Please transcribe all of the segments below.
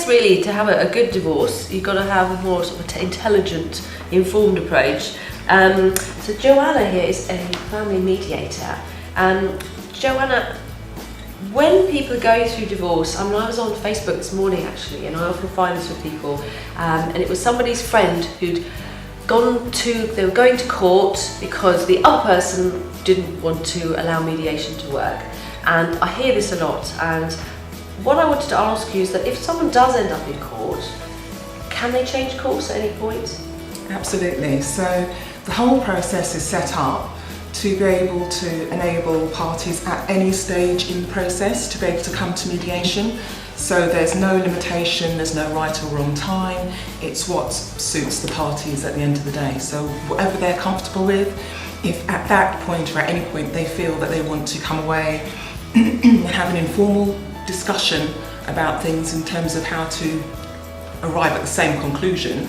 really, to have a good divorce, you've got to have a more sort of intelligent, informed approach. So Joanna here is a family mediator. Joanna, when people go through divorce, I was on Facebook this morning actually, and I often find this with people, and it was somebody's friend who'd they were going to court because the other person didn't want to allow mediation to work. And I hear this a lot, and what I wanted to ask you is that if someone does end up in court, can they change course at any point? Absolutely. So the whole process is set up to be able to enable parties at any stage in the process to be able to come to mediation. So there's no limitation, there's no right or wrong time, it's what suits the parties at the end of the day. So whatever they're comfortable with, if at that point or at any point they feel that they want to come away and have an informal discussion about things in terms of how to arrive at the same conclusion,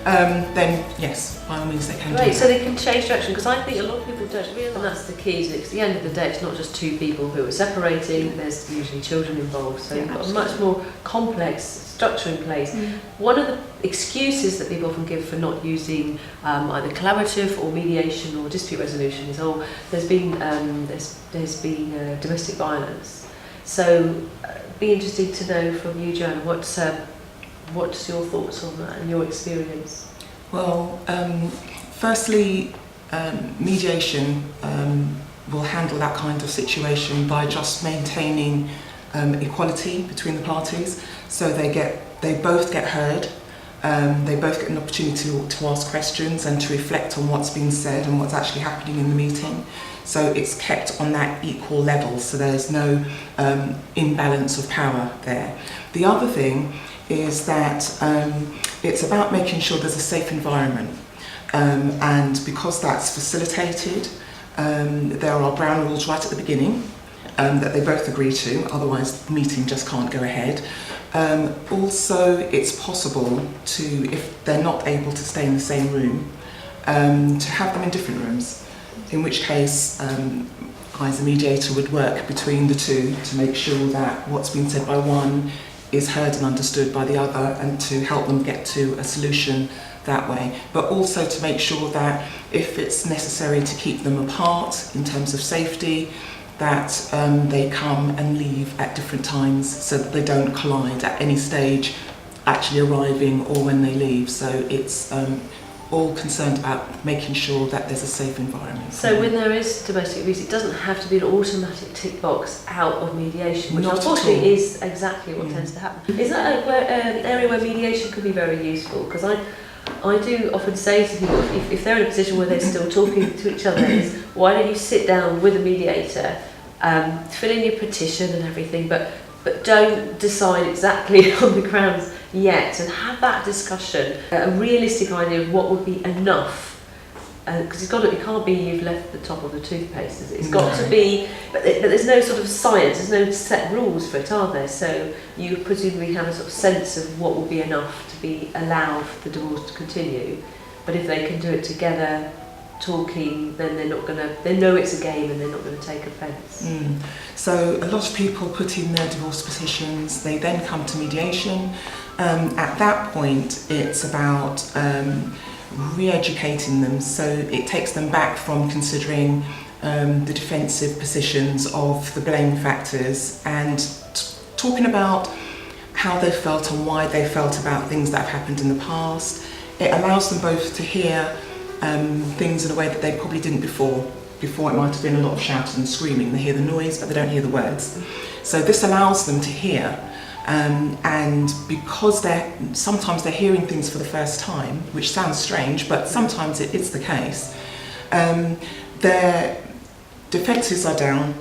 then yes, by all means they can do that. So they can change direction, because I think a lot of people don't realise, and that's the key, isn't it? 'Cause at the end of the day, it's not just two people who are separating, there's usually children involved, so you've got a much more complex structure in place. One of the excuses that people often give for not using either collaborative or mediation or dispute resolution is, there's been domestic violence. So be interested to know from you, Joanne, what's your thoughts on that and your experience? Well, firstly, mediation will handle that kind of situation by just maintaining equality between the parties. So they both get heard, they both get an opportunity to ask questions and to reflect on what's been said and what's actually happening in the meeting. So it's kept on that equal level, so there's no imbalance of power there. The other thing is that it's about making sure there's a safe environment, and because that's facilitated, there are ground rules right at the beginning that they both agree to, otherwise the meeting just can't go ahead. Also, it's possible to, if they're not able to stay in the same room, to have them in different rooms, in which case I as a mediator would work between the two to make sure that what's been said by one is heard and understood by the other, and to help them get to a solution that way. But also to make sure that if it's necessary to keep them apart in terms of safety, that they come and leave at different times so that they don't collide at any stage, actually arriving or when they leave. So it's all concerned about making sure that there's a safe environment. So when there is domestic abuse, it doesn't have to be an automatic tick box out of mediation, which unfortunately is exactly what tends to happen. Is that an area where mediation could be very useful? Because I do often say to people, if they're in a position where they're still talking to each other, is why don't you sit down with a mediator, fill in your petition and everything, but don't decide exactly on the grounds yet, and have that discussion, a realistic idea of what would be enough. Because it can't be you've left the top of the toothpaste, is it? It's got to be, but there's no sort of science, there's no set rules for it, are there? So you presumably have a sort of sense of what will be enough to be allowed the divorce to continue. But if they can do it together, talking, then they know it's a game and they're not going to take offence. So a lot of people put in their divorce petitions, they then come to mediation. At that point, it's about re-educating them, so it takes them back from considering the defensive positions of the blame factors and talking about how they felt and why they felt about things that have happened in the past. It allows them both to hear things in a way that they probably didn't before. Before it might have been a lot of shouting and screaming. They hear the noise, but they don't hear the words. So this allows them to hear, and because sometimes they're hearing things for the first time, which sounds strange, but sometimes it's the case. Their defences are down,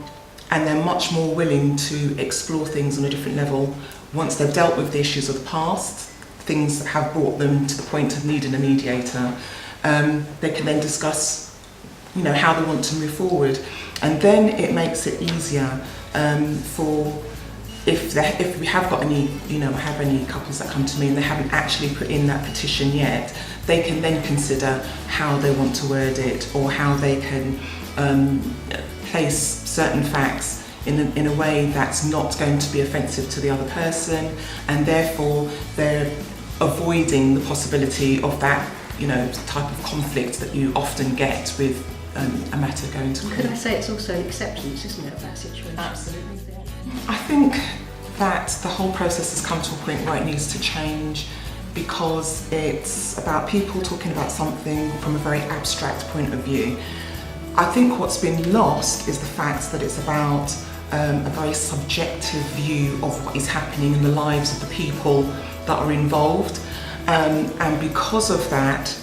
and they're much more willing to explore things on a different level once they've dealt with the issues of the past, things that have brought them to the point of needing a mediator. They can then discuss, how they want to move forward, and then it makes it easier for if we have got any, have any couples that come to me and they haven't actually put in that petition yet, they can then consider how they want to word it or how they can place certain facts in a way that's not going to be offensive to the other person, and therefore they're avoiding the possibility of that, you know, type of conflict that you often get with a matter going to court. Could I say it's also an acceptance, isn't it, of that situation? Absolutely. I think that the whole process has come to a point where it needs to change, because it's about people talking about something from a very abstract point of view. I think what's been lost is the fact that it's about a very subjective view of what is happening in the lives of the people that are involved, and because of that,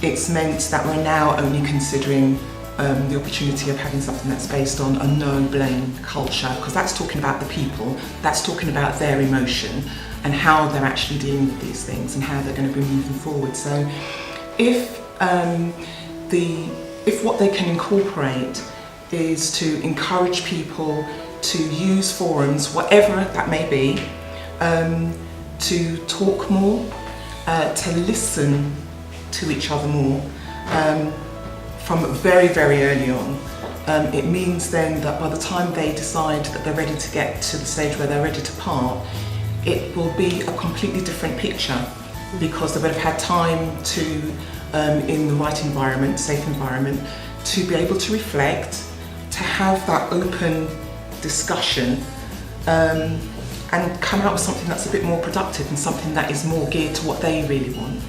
it's meant that we're now only considering the opportunity of having something that's based on a no-blame culture, because that's talking about the people, that's talking about their emotion and how they're actually dealing with these things and how they're going to be moving forward. So if what they can incorporate is to encourage people to use forums, whatever that may be, to talk more, to listen to each other more, from very, very early on. It means then that by the time they decide that they're ready to get to the stage where they're ready to part, it will be a completely different picture, because they would have had time to, in the right environment, safe environment, to be able to reflect, to have that open discussion, and come out with something that's a bit more productive and something that is more geared to what they really want.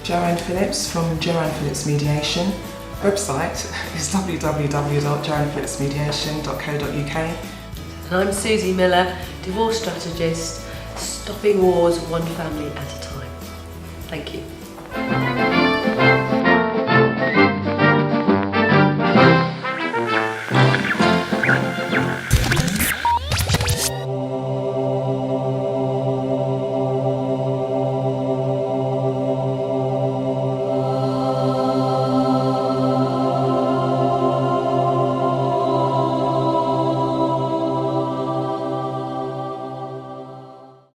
Joanne Phillips from Joanne Phillips Mediation. Website is www.joannephillipsmediation.co.uk. And I'm Susie Miller, divorce strategist, stopping wars one family at a time. Thank you.